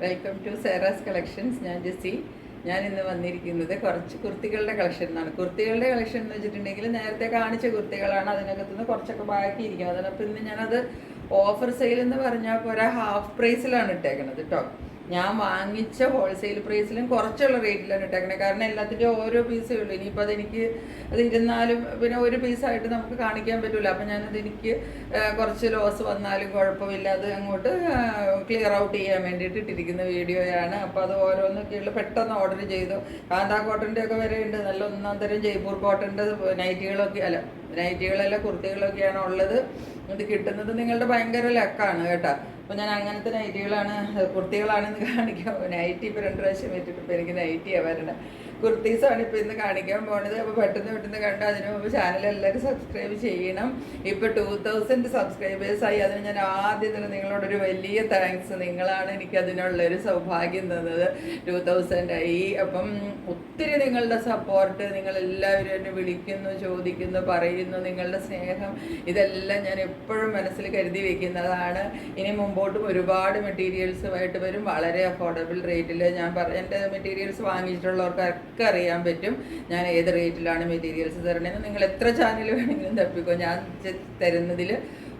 Welcome to Sera's collections. ഞാൻ ജെസ്സി. ഞാൻ ഇന്ന് വന്നിരിക്കുന്നത് കുറച്ച് കുർത്തികളുടെ കളക്ഷനാണ്. കുർത്തികളുടെ കളക്ഷൻ എന്ന് വെച്ചിട്ടുണ്ടെങ്കിൽ നേരത്തെ കാണിച്ച കുർത്തികളാണ്. അതിനകത്തുനിന്ന് കുറച്ചൊക്കെ ബാക്കിയിരിക്കുന്നത്. അപ്പോൾ ഇന്ന് ഞാനത് ഓഫർ സെയിൽ എന്ന് പറഞ്ഞാൽ പോരാ, ഹാഫ് പ്രൈസിലാണ് ഇട്ടേക്കണത് കേട്ടോ. ഞാൻ വാങ്ങിച്ച ഹോൾസെയിൽ പ്രൈസിലും കുറച്ചുള്ള റേറ്റിലാണ് ഇട്ടേക്കണത്. കാരണം എല്ലാത്തിൻ്റെയും ഓരോ പീസേ ഉള്ളൂ. ഇനിയിപ്പോൾ അത് ഇരുന്നാലും പിന്നെ ഒരു പീസായിട്ട് നമുക്ക് കാണിക്കാൻ പറ്റില്ല. അപ്പം എനിക്ക് കുറച്ച് ലോസ് വന്നാലും കുഴപ്പമില്ല, അത് അങ്ങോട്ട് ക്ലിയർ ഔട്ട് ചെയ്യാൻ വേണ്ടിയിട്ട് ഇട്ടിരിക്കുന്ന വീഡിയോയാണ്. അപ്പോൾ അത് ഓരോന്നൊക്കെയുള്ള പെട്ടെന്ന് ഓർഡർ ചെയ്തു. കാന്താ കോട്ടൻ്റെ ഒക്കെ വരെ ഉണ്ട്. നല്ല ഒന്നാം തരം ജയ്പൂർ കോട്ടൻ്റെ നൈറ്റികളല്ല കുർത്തികളൊക്കെയാണ് ഉള്ളത്. ഇത് കിട്ടുന്നത് നിങ്ങളുടെ ഭയങ്കര ലക്കാണ് കേട്ടോ. അപ്പോൾ ഞാൻ അങ്ങനത്തെ കുർത്തികളാണെന്ന് കാണിക്കാം. നൈറ്റി ഇപ്പോൾ 2 പ്രാവശ്യം വെച്ചിട്ട് ഇപ്പോൾ എനിക്ക് നൈറ്റിയാണ് വരണത്. കുർത്തീസാണ് ഇപ്പോൾ ഇന്ന് കാണിക്കാൻ പോണത്. അപ്പോൾ പെട്ടെന്ന് കണ്ട് അതിന് മുമ്പ് ചാനൽ എല്ലാവരും സബ്സ്ക്രൈബ് ചെയ്യണം. ഇപ്പോൾ 2000 സബ്സ്ക്രൈബേഴ്സായി. അതിന് ഞാൻ ആദ്യം തന്നെ നിങ്ങളോടൊരു വലിയ താങ്ക്സ്. നിങ്ങളാണ് എനിക്ക് അതിനുള്ളൊരു സൗഭാഗ്യം തന്നത്. 2000 ആയി. അപ്പം ഒത്തിരി നിങ്ങളുടെ സപ്പോർട്ട്, നിങ്ങളെല്ലാവരും എന്നെ വിളിക്കുന്നു, ചോദിക്കുന്നു, പറയുന്നു. നിങ്ങളുടെ സ്നേഹം ഇതെല്ലാം ഞാൻ എപ്പോഴും മനസ്സിൽ കരുതി വയ്ക്കുന്നതാണ്. ഇനി മുമ്പോട്ടും ഒരുപാട് മെറ്റീരിയൽസുമായിട്ട് വരും. വളരെ അഫോർഡബിൾ റേറ്റിൽ എൻ്റെ മെറ്റീരിയൽസ് വാങ്ങിയിട്ടുള്ളവർക്കൊക്കെ അറിയാൻ പറ്റും ഞാൻ ഏത് റേറ്റിലാണ് മെറ്റീരിയൽസ് തരണമെന്ന്. നിങ്ങൾ എത്ര ചാനൽ വേണമെങ്കിലും തപ്പിക്കോ, ഞാൻ തരുന്നതിൽ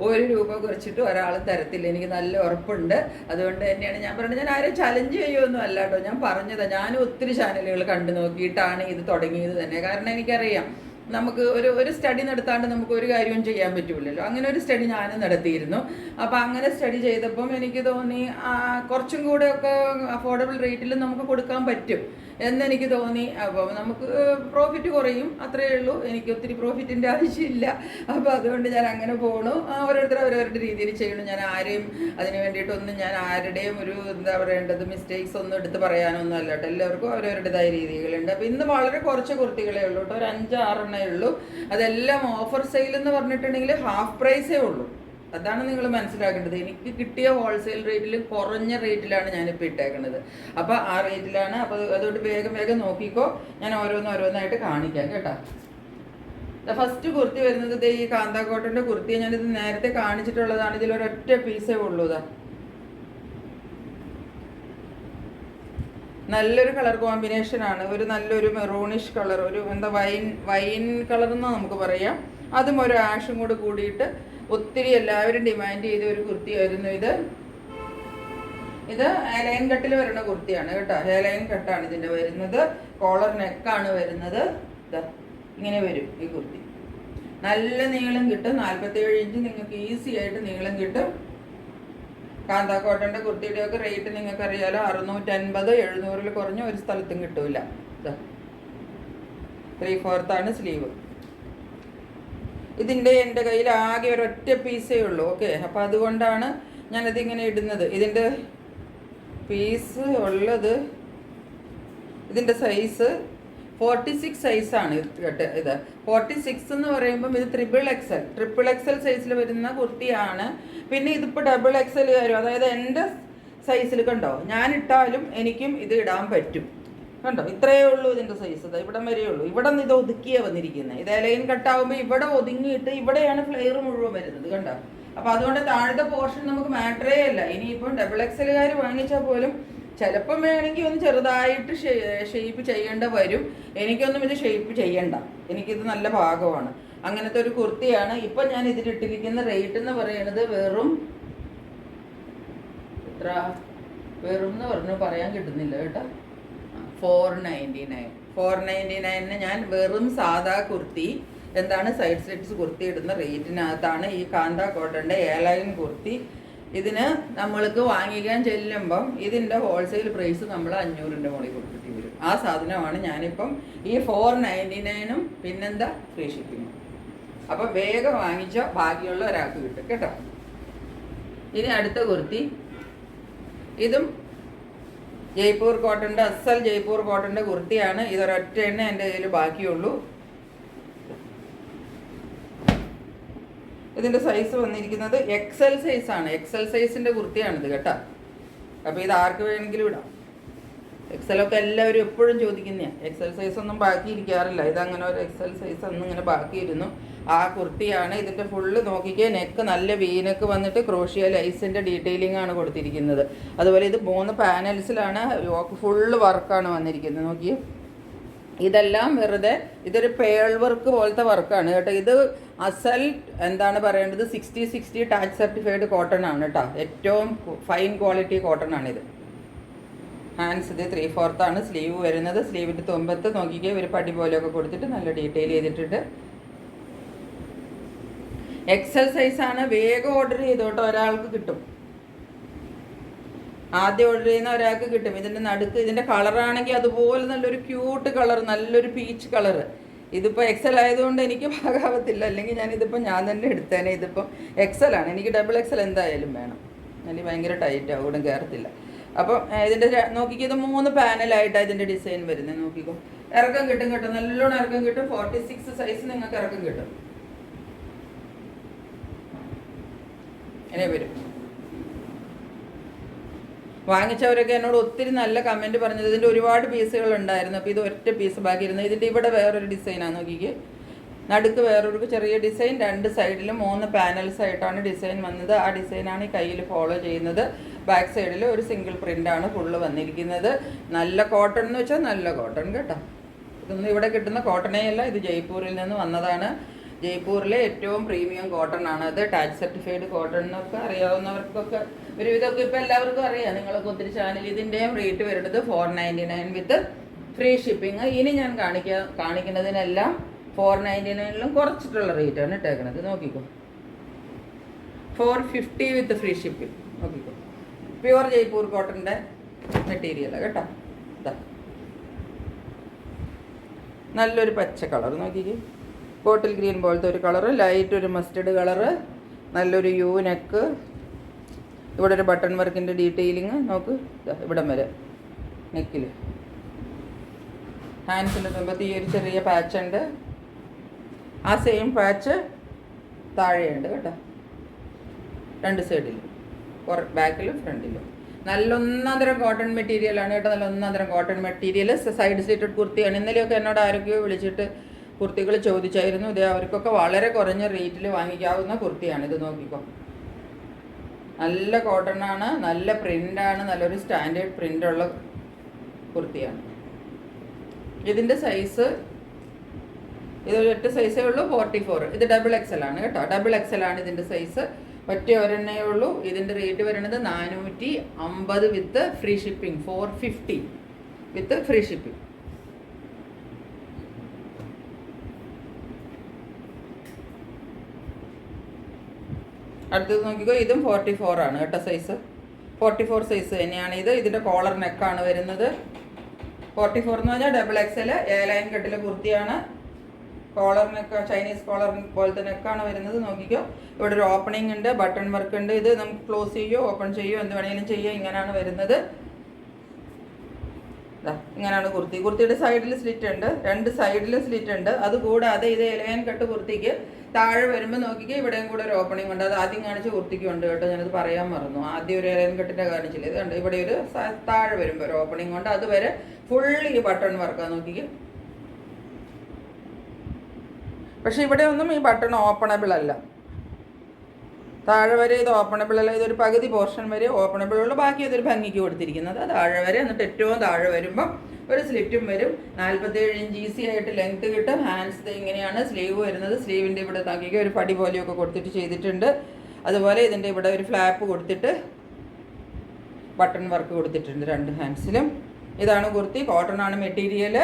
1 രൂപ കുറച്ചിട്ട് ഒരാളും തരത്തില്ല. എനിക്ക് നല്ല ഉറപ്പുണ്ട്. അതുകൊണ്ട് തന്നെയാണ് ഞാൻ പറഞ്ഞത്. ഞാൻ ആരും ചലഞ്ച് ചെയ്യുമൊന്നും അല്ല കേട്ടോ. ഞാൻ പറഞ്ഞതാണ്, ഞാനും ഒത്തിരി ചാനലുകൾ കണ്ടു നോക്കിയിട്ടാണ് ഇത് തുടങ്ങിയത് തന്നെ. കാരണം എനിക്കറിയാം നമുക്ക് ഒരു സ്റ്റഡി നടത്താണ്ട് നമുക്ക് ഒരു കാര്യവും ചെയ്യാൻ പറ്റില്ലല്ലോ. അങ്ങനെ ഒരു സ്റ്റഡി ഞാനും നടത്തിയിരുന്നു. അപ്പോൾ അങ്ങനെ സ്റ്റഡി ചെയ്തപ്പം എനിക്ക് തോന്നി കുറച്ചും കൂടെ ഒക്കെ അഫോർഡബിൾ റേറ്റിൽ നമുക്ക് കൊടുക്കാൻ പറ്റും എന്നെനിക്ക് തോന്നി. അപ്പം നമുക്ക് പ്രോഫിറ്റ് കുറയും, അത്രയേ ഉള്ളൂ. എനിക്ക് ഒത്തിരി പ്രോഫിറ്റിൻ്റെ ആവശ്യമില്ല. അപ്പോൾ അതുകൊണ്ട് ഞാൻ അങ്ങനെ പോകണു. അവരവരുടെ രീതിയിൽ ചെയ്യണം. ഞാൻ ആരെയും അതിന് വേണ്ടിയിട്ടൊന്നും ഞാൻ ആരുടെയും എന്താ പറയേണ്ടത് മിസ്റ്റേക്സ് ഒന്നും എടുത്ത് പറയാനൊന്നും അല്ല കേട്ടോ. എല്ലാവർക്കും അവരവരുടേതായ രീതികളുണ്ട്. അപ്പോൾ ഇന്ന് വളരെ കുറച്ച് കുർത്തികളേ ഉള്ളൂ കേട്ടോ. ഒരു 5-6 ഉള്ളൂ. അതെല്ലാം ഓഫർ സെയിൽ എന്ന് പറഞ്ഞിട്ടുണ്ടെങ്കിൽ ഹാഫ് പ്രൈസേ ഉള്ളൂ. അതാണ് നിങ്ങൾ മനസ്സിലാക്കേണ്ടത്. എനിക്ക് കിട്ടിയ ഹോൾസെയിൽ റേറ്റിൽ കുറഞ്ഞ റേറ്റിലാണ് ഞാനിപ്പോൾ ഇട്ടേക്കുന്നത്. അപ്പോൾ ആ റേറ്റിലാണ്. അപ്പോൾ അതുകൊണ്ട് വേഗം നോക്കിക്കോ. ഞാൻ ഓരോന്നായിട്ട് കാണിക്കാം കേട്ടോ. ഫസ്റ്റ് കുർത്തി വരുന്നത് ഈ കാന്താ കോട്ടൻ്റെ കുർത്തി. ഞാനിത് നേരത്തെ കാണിച്ചിട്ടുള്ളതാണ്. ഇതിലൊരൊറ്റ പീസേ ഉള്ളൂ. നല്ലൊരു കളർ കോമ്പിനേഷനാണ്. നല്ലൊരു മെറൂണിഷ് കളർ, വൈൻ കളർ എന്ന് നമുക്ക് പറയാം. അതും ഒരു ആഷും കൂടെ കൂടിയിട്ട് ഒത്തിരി എല്ലാവരും ഡിമാൻഡ് ചെയ്ത ഒരു കുർത്തിയായിരുന്നു ഇത്. ഹെയർലൈൻ കട്ടിൽ വരുന്ന കുർത്തിയാണ് കേട്ടോ. ഹെയർലൈൻ കട്ടാണ് ഇതിൻ്റെ വരുന്നത്. കോളർ നെക്കാണ് വരുന്നത്. ഇങ്ങനെ വരും ഈ കുർത്തി. നല്ല നീളം കിട്ടും. 47 ഇഞ്ച് നിങ്ങൾക്ക് ഈസി ആയിട്ട് നീളം കിട്ടും. കാന്താ കോട്ടൻ്റെ കുർത്തിയുടെയൊക്കെ റേറ്റ് നിങ്ങൾക്കറിയാലോ. 650-700 കുറഞ്ഞ ഒരു സ്ഥലത്തും കിട്ടൂല. 3/4 സ്ലീവ്. എൻ്റെ കയ്യിൽ ആകെ ഒരൊറ്റ പീസേ ഉള്ളൂ. ഓക്കെ, അപ്പോൾ അതുകൊണ്ടാണ് ഞാനതിങ്ങനെ ഇടുന്നത്. ഇതിൻ്റെ പീസ് ഉള്ളത്, ഇതിൻ്റെ സൈസ് 46 സൈസാണ് കേട്ടോ. ഇത് 46 എന്ന് പറയുമ്പം ഇത് ട്രിപ്പിൾ എക്സൽ സൈസിൽ വരുന്ന കുർത്തിയാണ്. പിന്നെ ഇതിപ്പോൾ ഡബിൾ എക്സൽ വരും. അതായത് എൻ്റെ സൈസിൽ കണ്ടോ, ഞാൻ ഇട്ടാലും എനിക്കും ഇത് ഇടാൻ പറ്റും. കണ്ടോ, ഇത്രയേ ഉള്ളൂ ഇതിൻ്റെ സൈസ്. ഇവിടം വരെയേ ഉള്ളൂ. ഇവിടെ നിന്ന് ഇത് ഒതുക്കിയാണ് വന്നിരിക്കുന്നത്. ഇത് ലൈൻ കട്ടാകുമ്പോൾ ഇവിടെ ഒതുങ്ങിയിട്ട് ഇവിടെയാണ് ഫ്ലെയർ മുഴുവൻ വരുന്നത്. കണ്ടോ, അപ്പോൾ അതുകൊണ്ട് താഴത്തെ പോർഷൻ നമുക്ക് മാറ്ററേ അല്ല. ഇനിയിപ്പം ഡബിൾ എക്സലുകാർ വാങ്ങിച്ചാൽ പോലും ചിലപ്പം വേണമെങ്കിൽ ഒന്ന് ചെറുതായിട്ട് ഷെയ്പ്പ് ചെയ്യേണ്ട വരും. എനിക്കൊന്നും ഇത് ഷെയ്പ്പ് ചെയ്യണ്ട. എനിക്കിത് നല്ല ഭാഗമാണ്. അങ്ങനത്തെ ഒരു കുർത്തിയാണ്. ഇപ്പം ഞാൻ ഇതിലിട്ടിരിക്കുന്ന റേറ്റ് എന്ന് പറയുന്നത് വെറും എന്ന് പറഞ്ഞു പറയാൻ കിട്ടുന്നില്ല കേട്ടോ. 499 ഞാൻ വെറും സാധാ കുർത്തി, സൈഡ് സ്ലിറ്റ്സ് കുർത്തി ഇടുന്ന റേറ്റിനകത്താണ് ഈ കാന്താ കോട്ടൻ്റെ എയർലൈൻ കുർത്തി. ഇതിന് നമ്മൾക്ക് വാങ്ങിക്കാൻ ചെല്ലുമ്പം ഇതിൻ്റെ ഹോൾസെയിൽ പ്രൈസ് നമ്മൾ 500-ൻ്റെ മുകളിൽ കൊടുത്തിട്ട് വരും. ആ സാധനമാണ് ഞാനിപ്പം ഈ 499 പിന്നെന്താ ഫ്രീ ഷിപ്പിങ്ങും. അപ്പം വേഗം വാങ്ങിച്ച ബാക്കിയുള്ള ഒരാൾക്ക് കിട്ടും കേട്ടോ. ഇനി അടുത്ത കുർത്തി, ഇതും അസൽ ജയ്പൂർ കോട്ടൻ്റെ കുർത്തിയാണ്. ഇതൊരൊറ്റ എണ്ണ എൻ്റെ കയ്യിൽ ബാക്കിയുള്ളൂ. ഇതിൻ്റെ സൈസ് വന്നിരിക്കുന്നത് എക്സൽ സൈസാണ്. എക്സൽ സൈസിൻ്റെ കുർത്തിയാണിത് കേട്ടോ. അപ്പോൾ ഇത് ആർക്ക് വേണമെങ്കിലും ഇടാം. എക്സലൊക്കെ എല്ലാവരും എപ്പോഴും ചോദിക്കുന്നതാണ്. എക്സൽ സൈസ് ഒന്നും ബാക്കി ഇരിക്കാറില്ല. ഇതങ്ങനെ ഒരു എക്സൽ സൈസ് ഒന്നും ഇങ്ങനെ ബാക്കിയിരുന്നു. ആ കുർത്തിയാണ്. ഇതിൻ്റെ ഫുള്ള് നോക്കിക്കേ, നെക്ക് നല്ല വീനക്ക് വന്നിട്ട് ക്രോഷ്യ ലൈസിൻ്റെ ഡീറ്റെയിലിംഗ് ആണ് കൊടുത്തിരിക്കുന്നത്. അതുപോലെ ഇത് 3 പാനൽസിലാണ്, ഫുള്ള് വർക്കാണ് വന്നിരിക്കുന്നത്. നോക്കിയേ, ഇതെല്ലാം വെറുതെ ഇതൊരു പേൾ വർക്ക് പോലത്തെ വർക്കാണ് കേട്ടോ. ഇത് അസൽ എന്താണ് പറയേണ്ടത്, 60 ടാച്ച് സർട്ടിഫൈഡ് കോട്ടൺ ആണ് കേട്ടോ. ഏറ്റവും ഫൈൻ ക്വാളിറ്റി കോട്ടൺ ആണിത്. ഹാൻഡ്സ് ഇത് 3/4 ആണ് സ്ലീവ് വരുന്നത്. സ്ലീവിൻ്റെ തുമ്പത്ത് നോക്കിക്കേ ഒരു പടി പോലെയൊക്കെ കൊടുത്തിട്ട് നല്ല ഡീറ്റെയിൽ ചെയ്തിട്ടുണ്ട്. എക്സൽ സൈസാണ്. വേഗം ഓർഡർ ചെയ്തോട്ടോ, ഒരാൾക്ക് കിട്ടും. ആദ്യം ഓർഡർ ചെയ്യുന്ന ഒരാൾക്ക് കിട്ടും. ഇതിൻ്റെ നടുക്ക് ഇതിൻ്റെ കളറാണെങ്കിൽ അതുപോലെ നല്ലൊരു ക്യൂട്ട് കളർ, നല്ലൊരു പീച്ച് കളർ. ഇതിപ്പോൾ എക്സൽ ആയതുകൊണ്ട് എനിക്ക് ഭാഗാവത്തില്ല, അല്ലെങ്കിൽ ഞാൻ തന്നെ എടുത്തേനെ. ഇതിപ്പം എക്സലാണ്, എനിക്ക് ഡബിൾ എക്സൽ എന്തായാലും വേണം. അല്ലെങ്കിൽ ഭയങ്കര ടൈറ്റ് ആവും, കയറത്തില്ല. അപ്പം ഇതിൻ്റെ നോക്കിക്കോ, ഇത് 3 പാനലായിട്ടാണ് ഇതിൻ്റെ ഡിസൈൻ വരുന്നത്. നോക്കിക്കോ, ഇറക്കം കിട്ടും കേട്ടോ, നല്ലോണം ഇറക്കം കിട്ടും. 46 സൈസ് നിങ്ങൾക്ക് ഇറക്കം കിട്ടും. ഇങ്ങനെ വരും. വാങ്ങിച്ചവരൊക്കെ എന്നോട് ഒത്തിരി നല്ല കമൻറ്റ് പറഞ്ഞത്. ഇതിൻ്റെ ഒരുപാട് പീസുകൾ ഉണ്ടായിരുന്നു, അപ്പോൾ ഇത് ഒറ്റ പീസ് ബാക്കിയിരുന്നു. ഇതിൻ്റെ ഇവിടെ വേറൊരു ഡിസൈനാണ് നോക്കിക്ക്, നടുക്ക് വേറൊരു ചെറിയ ഡിസൈൻ, 2 സൈഡിലും 3 പാനൽസ് ആയിട്ടാണ് ഡിസൈൻ വന്നത്. ആ ഡിസൈനാണ് ഈ കയ്യിൽ ഫോളോ ചെയ്യുന്നത്. ബാക്ക് സൈഡിൽ ഒരു സിംഗിൾ പ്രിൻ്റാണ് ഫുള്ള് വന്നിരിക്കുന്നത്. നല്ല കോട്ടൺ എന്ന് വെച്ചാൽ നല്ല കോട്ടൺ കേട്ടോ. ഇതൊന്നും ഇവിടെ കിട്ടുന്ന കോട്ടണേ അല്ല, ഇത് ജയ്പൂരിൽ നിന്ന് വന്നതാണ്. ജയ്പൂരിലെ ഏറ്റവും പ്രീമിയം കോട്ടൺ ആണ് അത്. ടാച്ച് സർട്ടിഫൈഡ് കോട്ടൺ എന്നൊക്കെ അറിയാവുന്നവർക്കൊക്കെ ഒരുവിധമൊക്കെ ഇപ്പോൾ എല്ലാവർക്കും അറിയാം, നിങ്ങളൊക്കെ ഒത്തിരി ചാനൽ. ഇതിൻ്റെയും റേറ്റ് വരുന്നത് 499 വിത്ത് ഫ്രീ ഷിപ്പിംഗ്. ഇനി ഞാൻ കാണിക്കുന്നതിനെല്ലാം 499ലും കുറച്ചിട്ടുള്ള റേറ്റാണ് ഇട്ടേക്കണത്. നോക്കിക്കോ, 450 വിത്ത് ഫ്രീ ഷിപ്പിംഗ്. നോക്കിക്കോ, പ്യുവർ ജയ്പൂർ കോട്ടൻ്റെ മെറ്റീരിയലാണ് കേട്ടോ. നല്ലൊരു പച്ച കളർ നോക്കിക്കേ, ബോട്ടിൽ ഗ്രീൻ പോലത്തെ ഒരു കളറ്, ലൈറ്റ് ഒരു മസ്റ്റർഡ് കളറ്, നല്ലൊരു യു നെക്ക്. ഇവിടെ ഒരു ബട്ടൺ വർക്കിൻ്റെ ഡീറ്റെയിലിങ് നോക്ക്, ഇവിടം വരെ നെക്കിൽ. ഹാൻഡ്സിൻ്റെ തുമ്പത്ത് ഈ ഒരു ചെറിയ പാച്ച് ഉണ്ട്. ആ സെയിം പാച്ച് താഴെയുണ്ട് കേട്ടോ, 2 സൈഡിലും, ബാക്കിലും ഫ്രണ്ടിലും. നല്ല ഒന്നാന്തരം കോട്ടൺ മെറ്റീരിയലാണ് കേട്ടോ, നല്ല ഒന്നാന്തരം കോട്ടൺ മെറ്റീരിയൽ. സൈഡ് സ്ലിറ്റഡ് കുർത്തിയാണ്. ഇന്നലെയൊക്കെ എന്നോട് ആരൊക്കെയോ വിളിച്ചിട്ട് കുർത്തികൾ ചോദിച്ചായിരുന്നു. ഇത് അവർക്കൊക്കെ വളരെ കുറഞ്ഞ റേറ്റിൽ വാങ്ങിക്കാവുന്ന കുർത്തിയാണ്. ഇത് നോക്കിക്കോ, നല്ല കോട്ടൺ ആണ്, നല്ല പ്രിൻ്റാണ്, നല്ലൊരു സ്റ്റാൻഡേർഡ് പ്രിൻ്റുള്ള കുർത്തിയാണ്. ഇതിൻ്റെ സൈസ് ഇതൊരു 8 സൈസേ ഉള്ളൂ, 44. ഇത് ഡബിൾ എക്സൽ ആണ് കേട്ടോ, ഡബിൾ എക്സൽ ആണ് ഇതിൻ്റെ സൈസ്. ഒറ്റ ഒരെണ്ണേ ഉള്ളൂ. ഇതിൻ്റെ റേറ്റ് വരുന്നത് 450 വിത്ത് ഫ്രീ ഷിപ്പിംഗ്, 450 വിത്ത് ഫ്രീ ഷിപ്പിംഗ്. അടുത്തത് നോക്കിക്കോ, ഇതും 44 ആണ് കേട്ടോ സൈസ്, 44 സൈസ് തന്നെയാണ് ഇത്. ഇതിൻ്റെ കോളർ നെക്കാണ് വരുന്നത്. 44 എന്ന് പറഞ്ഞാൽ ഡബിൾ എക്സൽ ലൈൻ കട്ടിലെ കുർത്തിയാണ്. കോളർ നെക്ക്, ചൈനീസ് കോളർ പോലത്തെ നെക്കാണ് വരുന്നത്. നോക്കിക്കോ, ഇവിടെ ഒരു ഓപ്പണിംഗ് ഉണ്ട്, ബട്ടൺ വർക്ക് ഉണ്ട്. ഇത് നമുക്ക് ക്ലോസ് ചെയ്യോ ഓപ്പൺ ചെയ്യോ എന്ത് വേണമെങ്കിലും ചെയ്യുക. ഇങ്ങനെയാണ് വരുന്നത്. ഇങ്ങനെയാണ് കുർത്തി. കുർത്തിയുടെ സൈഡിൽ സ്ലിറ്റ് ഉണ്ട്, 2 സൈഡിലും സ്ലിറ്റ് ഉണ്ട്. അതുകൂടാതെ ഇത് ലൈൻ കട്ട് കുർത്തിക്ക് താഴെ വരുമ്പോൾ നോക്കിക്കോ, ഇവിടെയും കൂടെ ഒരു ഓപ്പണിംഗ് ഉണ്ട്. അത് ആദ്യം കാണിച്ച കുർത്തിക്ക് ഉണ്ട് കേട്ടോ, ഞാനത് പറയാൻ മറന്നു. ആദ്യം ഒരു ലൈൻ കട്ടിൻ്റെ കാണിച്ചില്ല, ഇത് കണ്ട് ഇവിടെ ഒരു താഴെ വരുമ്പോൾ ഒരു ഓപ്പണിംഗ് ഉണ്ട്. അതുവരെ ഫുള്ളി ഈ ബട്ടൺ വർക്കാണ് നോക്കിക്കോ. പക്ഷെ ഇവിടെ ഒന്നും ഈ ബട്ടൺ ഓപ്പണബിൾ അല്ല, താഴെ വരെ ഇത് ഓപ്പണബിൾ അല്ല. ഇതൊരു പകുതി പോർഷൻ വരെ ഓപ്പണബിൾ ഉള്ളൂ, ബാക്കി ഇതൊരു ഭംഗിക്ക് കൊടുത്തിരിക്കുന്നത് താഴെ വരെ. എന്നിട്ട് ഏറ്റവും താഴെ വരുമ്പം ഒരു സ്ലിറ്റും വരും. 47 ഇഞ്ച് ഈസി ആയിട്ട് ലെങ്ത് കിട്ടും. ഹാൻഡ്സ് ഇങ്ങനെയാണ്. സ്ലീവ് വരുന്നത്, സ്ലീവിൻ്റെ ഇവിടെ താക്കിക്ക് ഒരു പടി പോലെയൊക്കെ കൊടുത്തിട്ട് ചെയ്തിട്ടുണ്ട്. അതുപോലെ ഇതിൻ്റെ ഇവിടെ ഒരു ഫ്ലാപ്പ് കൊടുത്തിട്ട് ബട്ടൺ വർക്ക് കൊടുത്തിട്ടുണ്ട് 2 ഹാൻഡ്സിലും. ഇതാണ് കുർത്തി. കോട്ടൺ ആണ് മെറ്റീരിയൽ,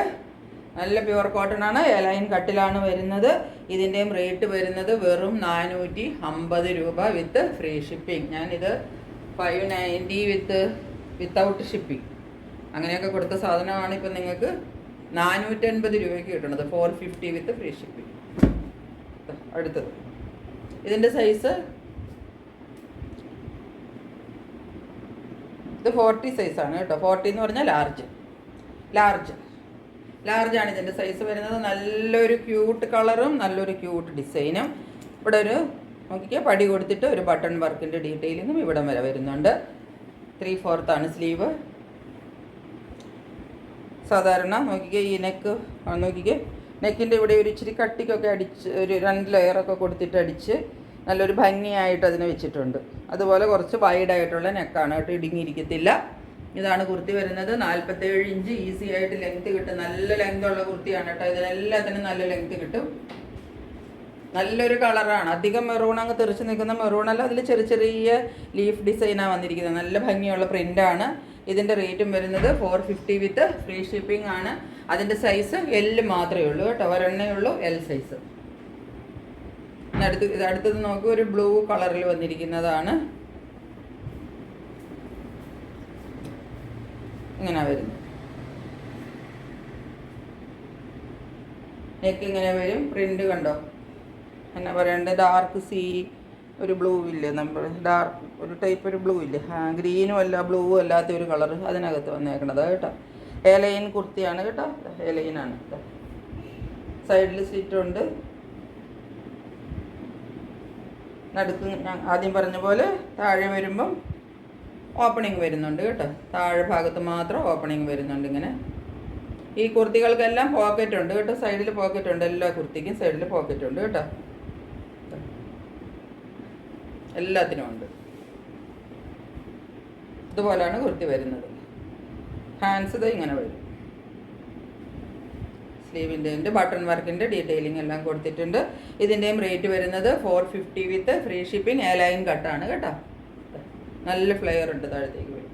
നല്ല പ്യുവർ കോട്ടൺ ആണ്, ലൈൻ കട്ടിലാണ് വരുന്നത്. ഇതിൻ്റെയും റേറ്റ് വരുന്നത് വെറും 450 രൂപ വിത്ത് ഫ്രീ ഷിപ്പിംഗ്. ഞാനിത് 590 വിത്തൗട്ട് ഷിപ്പിംഗ് അങ്ങനെയൊക്കെ കൊടുത്ത സാധനമാണ് ഇപ്പം നിങ്ങൾക്ക് 450 രൂപയ്ക്ക് കിട്ടുന്നത്. 450 വിത്ത് ഫ്രീ ഷിപ്പിംഗ്. അടുത്തത് ഇതിൻ്റെ സൈസ് ഇത് 40 സൈസാണ് കേട്ടോ. 40 എന്ന് പറഞ്ഞാൽ ലാർജാണ് ഇതിൻ്റെ സൈസ് വരുന്നത്. നല്ലൊരു ക്യൂട്ട് കളറും നല്ലൊരു ക്യൂട്ട് ഡിസൈനും. ഇവിടെ ഒരു നോക്കിക്കുക, പടി കൊടുത്തിട്ട് ഒരു ബട്ടൺ വർക്കിൻ്റെ ഡീറ്റെയിലിങ്ങും ഇവിടം വരെ വരുന്നുണ്ട്. 3/4 ആണ് സ്ലീവ്. സാധാരണ നോക്കിക്കുക, ഈ നെക്ക് നോക്കിക്കുക നെക്കിൻ്റെ ഇവിടെ ഒരു ഇച്ചിരി കട്ടിക്കൊക്കെ അടിച്ച് ഒരു 2 ലെയറൊക്കെ കൊടുത്തിട്ട് അടിച്ച് നല്ലൊരു ഭംഗിയായിട്ട് അതിന് വെച്ചിട്ടുണ്ട്. അതുപോലെ കുറച്ച് വൈഡായിട്ടുള്ള നെക്കാണ് കേട്ടോ, ഇടുങ്ങിയിരിക്കത്തില്ല. ഇതാണ് കുർത്തി വരുന്നത്. 47 ഇഞ്ച് ഈസി ആയിട്ട് ലെങ്ത്ത് കിട്ടും. നല്ല ലെങ്ത് ഉള്ള കുർത്തിയാണ് കേട്ടോ. ഇതിനെല്ലാത്തിനും നല്ല ലെങ്ത്ത് കിട്ടും. നല്ലൊരു കളറാണ്. അധികം മെറൂൺ അങ്ങ് തെറിച്ച് നിൽക്കുന്ന മെറൂണല്ല, അതിൽ ചെറിയ ചെറിയ ലീഫ് ഡിസൈനാണ് വന്നിരിക്കുന്നത്. നല്ല ഭംഗിയുള്ള പ്രിൻ്റാണ്. ഇതിൻ്റെ റേറ്റും വരുന്നത് 450 വിത്ത് ഫ്രീ ഷിപ്പിംഗ് ആണ്. അതിൻ്റെ സൈസ് L മാത്രമേ ഉള്ളൂ കേട്ടോ, ഒരെണ്ണേ ഉള്ളൂ L സൈസ്. അടുത്തത് നോക്കൂ, ഒരു ബ്ലൂ കളറിൽ വന്നിരിക്കുന്നതാണ്. ഇങ്ങനെ വരുന്നു. നെക്ക് ഇങ്ങനെ വരും. പ്രിൻ്റ് കണ്ടോ, എന്നാ പറയണ്ടത്, ഡാർക്ക് സീ ഒരു ബ്ലൂ ഇല്ലേ, നമ്മൾ ഡാർക്ക് ഒരു ടൈപ്പ് ഒരു ബ്ലൂ ഇല്ലേ, ഗ്രീനും അല്ല ബ്ലൂവും അല്ലാത്ത ഒരു കളർ അതിനകത്ത് വന്നേക്കണത് കേട്ടോ. എലൈൻ കുർത്തിയാണ് കേട്ടോ, എലൈനാണ്. സൈഡിൽ സ്ലിറ്റുണ്ട്. നടുക്ക് ഞാൻ ആദ്യം പറഞ്ഞ പോലെ താഴെ വരുമ്പം ഓപ്പണിങ് വരുന്നുണ്ട് കേട്ടോ. താഴെ ഭാഗത്ത് മാത്രം ഓപ്പണിങ് വരുന്നുണ്ട്. ഇങ്ങനെ ഈ കുർത്തികൾക്കെല്ലാം പോക്കറ്റ് ഉണ്ട് കേട്ടോ, സൈഡിൽ പോക്കറ്റ് ഉണ്ട്. എല്ലാ കുർത്തിക്കും സൈഡിൽ പോക്കറ്റ് ഉണ്ട് കേട്ടോ, എല്ലാത്തിനും ഉണ്ട്. ഇതുപോലെയാണ് കുർത്തി വരുന്നത്. ഹാൻഡ്സ് ഇത് ഇങ്ങനെ വരും. സ്ലീവിൻ്റെ ബട്ടൺ വർക്കിൻ്റെ ഡീറ്റെയിലിംഗ് എല്ലാം കൊടുത്തിട്ടുണ്ട്. ഇതിൻ്റെയും റേറ്റ് വരുന്നത് 450 വിത്ത് ഫ്രീ ഷിപ്പിംഗ്. ലൈൻ കട്ടാണ് കേട്ടോ. നല്ല ഫ്ലെയർ ഉണ്ട് താഴത്തേക്ക് വരും.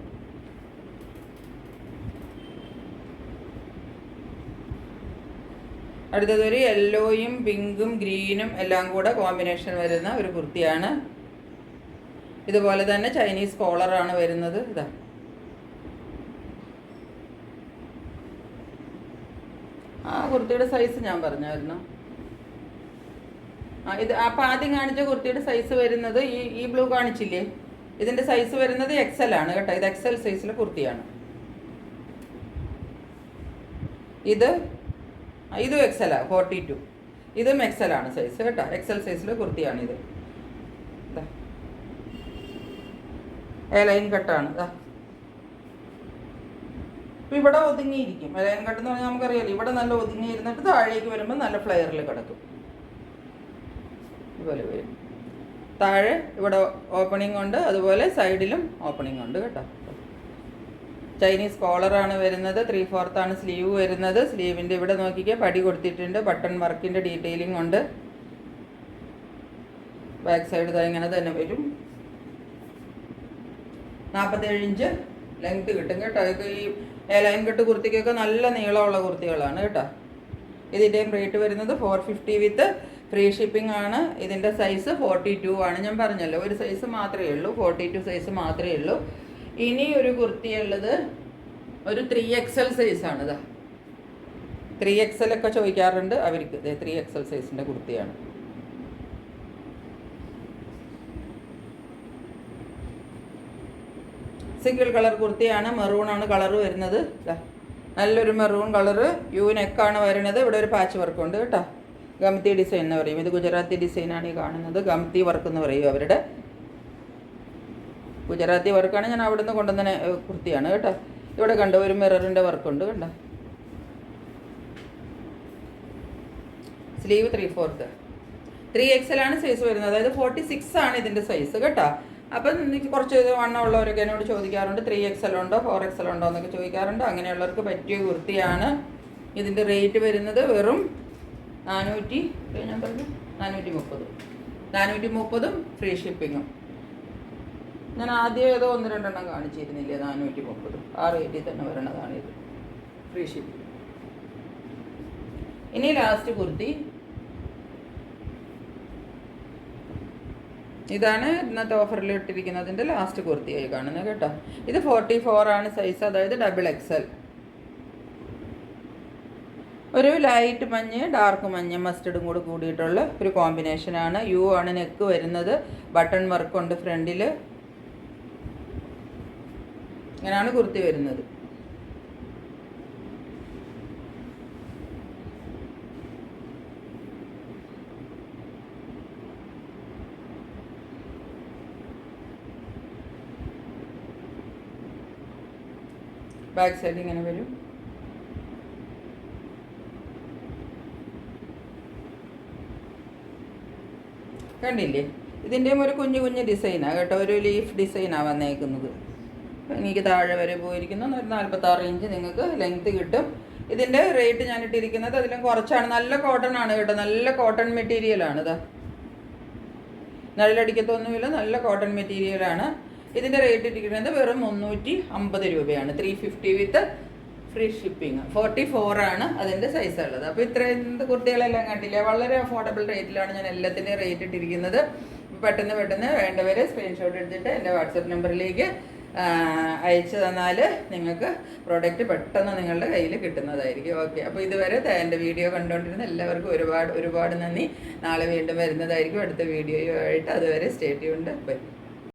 അടുത്തതൊരു യെല്ലോയും പിങ്കും ഗ്രീനും എല്ലാം കൂടെ കോമ്പിനേഷൻ വരുന്ന ഒരു കുർത്തിയാണ്. ഇതുപോലെ തന്നെ ചൈനീസ് കോളറാണ് വരുന്നത്. ഇതാ ആ കുർത്തിയുടെ സൈസ് ഞാൻ പറഞ്ഞായിരുന്നു. ഇത് അപ്പം ആദ്യം കാണിച്ച കുർത്തിയുടെ സൈസ് വരുന്നത് ഈ ബ്ലൂ കാണിച്ചില്ലേ, ഇതിൻ്റെ സൈസ് വരുന്നത് XL ആണ് കേട്ടോ. ഇത് XL സൈസിലെ കുർത്തിയാണ്. ഇതും XL ആണ്, 42. ഇതും XL ആണ് സൈസ് കേട്ടോ. XL സൈസിലെ കുർത്തിയാണ് ഇത്. ലൈൻ കട്ടാണ്. ഇപ്പം ഇവിടെ ഒതുങ്ങിയിരിക്കും. ലൈൻ കട്ട് എന്ന് പറഞ്ഞാൽ നമുക്കറിയാലോ, ഇവിടെ നല്ല ഒതുങ്ങിയിരുന്നിട്ട് താഴേക്ക് വരുമ്പോൾ നല്ല ഫ്ലെയറിൽ കിടക്കും. ഇതുപോലെ വരും. താഴെ ഇവിടെ ഓപ്പണിംഗ് ഉണ്ട്, അതുപോലെ സൈഡിലും ഓപ്പണിംഗ് ഉണ്ട് കേട്ടോ. ചൈനീസ് കോളറാണ് വരുന്നത്. 3/4 ആണ് സ്ലീവ് വരുന്നത്. സ്ലീവിൻ്റെ ഇവിടെ നോക്കിക്കുക, പടി കൊടുത്തിട്ടുണ്ട്. ബട്ടൺ വർക്കിൻ്റെ ഡീറ്റെയിലിംഗ് ഉണ്ട്. ബാക്ക് സൈഡ് ഇങ്ങനെ തന്നെ വരും. 47 ഇഞ്ച് ലെങ്ത് കിട്ടും കേട്ടോ. ഈ ലൈൻ കട്ട് കുർത്തിക്കൊക്കെ നല്ല നീളമുള്ള കുർത്തികളാണ് കേട്ടോ. ഇതിൻ്റെയും റേറ്റ് വരുന്നത് 450 വിത്ത് ഫ്രീ ഷിപ്പിംഗ് ആണ്. ഇതിൻ്റെ സൈസ് 42 ആണ്. ഞാൻ പറഞ്ഞല്ലോ, ഒരു സൈസ് മാത്രമേ ഉള്ളൂ, 42 സൈസ് മാത്രമേ ഉള്ളൂ. ഇനി ഒരു കുർത്തി ഉള്ളത് ഒരു 3XL സൈസാണ്. ഇതാ 3XL ഒക്കെ ചോദിക്കാറുണ്ട് അവർക്ക്. 3XL സൈസിൻ്റെ കുർത്തിയാണ്. സിംഗിൾ കളർ കുർത്തിയാണ്. മെറൂണാണ് കളർ വരുന്നത്. നല്ലൊരു മെറൂൺ കളറ്. നെക്കാണ് വരുന്നത്. ഇവിടെ ഒരു പാച്ച് വർക്ക് ഉണ്ട് കേട്ടോ. ഗംതി ഡിസൈൻ എന്ന് പറയും. ഇത് ഗുജറാത്തി ഡിസൈനാണ് ഈ കാണുന്നത്. ഗംതി വർക്ക് എന്ന് പറയും അവരുടെ. ഗുജറാത്തി വർക്കാണ്. ഞാൻ അവിടെ നിന്ന് കൊണ്ടുവന്ന കുർത്തിയാണ് കേട്ടോ. ഇവിടെ കണ്ടോ, ഒരു മിററിൻ്റെ വർക്കുണ്ട് കണ്ടോ. സ്ലീവ് 3/4. 3XL ആണ് സൈസ് വരുന്നത്. അതായത് 46 ആണ് ഇതിൻ്റെ സൈസ് കേട്ടോ. അപ്പം എനിക്ക് കുറച്ച് വണ്ണമുള്ളവരൊക്കെ എന്നോട് ചോദിക്കാറുണ്ട് 3XL ഉണ്ടോ 4XL ഉണ്ടോ എന്നൊക്കെ ചോദിക്കാറുണ്ട്. അങ്ങനെയുള്ളവർക്ക് പറ്റിയ കുർത്തിയാണ്. ഇതിൻ്റെ റേറ്റ് വരുന്നത് വെറും 430. 430 ഫ്രീ ഷിപ്പിങ്ങും. ഞാൻ ആദ്യം ഏതോ 1-2 കാണിച്ചിരുന്നില്ലേ, 430 ആ റേറ്റിൽ തന്നെ വരണതാണ് ഇത്, ഫ്രീ ഷിപ്പിംഗ്. ഇനി ലാസ്റ്റ് കുർത്തി ഇതാണ് ഇന്നത്തെ ഓഫറിൽ ഇട്ടിരിക്കുന്നതിൻ്റെ ലാസ്റ്റ് കുർത്തിയായി കാണുന്നത് കേട്ടോ. ഇത് 44 ആണ് സൈസ്, അതായത് XXL. ഒരു ലൈറ്റ് മഞ്ഞ് ഡാർക്ക് മഞ്ഞ് മസ്റ്റർഡും കൂടെ കൂടിയിട്ടുള്ള ഒരു കോമ്പിനേഷനാണ്. ആണ് നെക്ക് വരുന്നത്. ബട്ടൺ വർക്കുണ്ട് ഫ്രണ്ടിൽ. ഇങ്ങനെയാണ് കുർത്തി വരുന്നത്. ബാക്ക് സൈഡ് ഇങ്ങനെ വരും. കണ്ടില്ലേ, ഇതിൻ്റെയും ഒരു കുഞ്ഞു കുഞ്ഞു ഡിസൈനാണ് കേട്ടോ, ഒരു ലീഫ് ഡിസൈനാണ് വന്നേക്കുന്നത്. എനിക്ക് താഴെ വരെ പോയിരിക്കുന്നു. ഒരു 46 ഇഞ്ച് നിങ്ങൾക്ക് ലെങ്ത്ത് കിട്ടും. ഇതിൻ്റെ റേറ്റ് ഞാൻ ഇട്ടിരിക്കുന്നത് അതിലും കുറച്ചാണ്. നല്ല കോട്ടൺ ആണ് കേട്ടോ, നല്ല കോട്ടൺ മെറ്റീരിയലാണ്. ഇതാ നല്ലടിക്കത്തൊന്നുമില്ല, നല്ല കോട്ടൺ മെറ്റീരിയലാണ്. ഇതിൻ്റെ റേറ്റ് ഇട്ടിരിക്കുന്നത് വെറും 350 രൂപയാണ്. 350 വിത്ത് ഫ്രീ ഷിപ്പിംഗ്. 44 ആണ് അതിൻ്റെ സൈസ് ഉള്ളത്. അപ്പോൾ ഇത്രയും കുർത്തികളെല്ലാം കണ്ടില്ലേ, വളരെ അഫോർഡബിൾ റേറ്റിലാണ് ഞാൻ എല്ലാത്തിൻ്റെയും റേറ്റ് ഇട്ടിരിക്കുന്നത്. പെട്ടെന്ന് വേണ്ടവർ സ്ക്രീൻഷോട്ട് എടുത്തിട്ട് എൻ്റെ വാട്സപ്പ് നമ്പറിലേക്ക് അയച്ചു തന്നാൽ നിങ്ങൾക്ക് പ്രോഡക്റ്റ് പെട്ടെന്ന് നിങ്ങളുടെ കയ്യിൽ കിട്ടുന്നതായിരിക്കും. ഓക്കെ, അപ്പോൾ ഇതുവരെ എൻ്റെ വീഡിയോ കണ്ടുകൊണ്ടിരുന്ന എല്ലാവർക്കും ഒരുപാട് നന്ദി. നാളെ വീണ്ടും വരുന്നതായിരിക്കും അടുത്ത വീഡിയോയുമായിട്ട്. അതുവരെ സ്റ്റേ ട്യൂൺഡ്. ബൈ.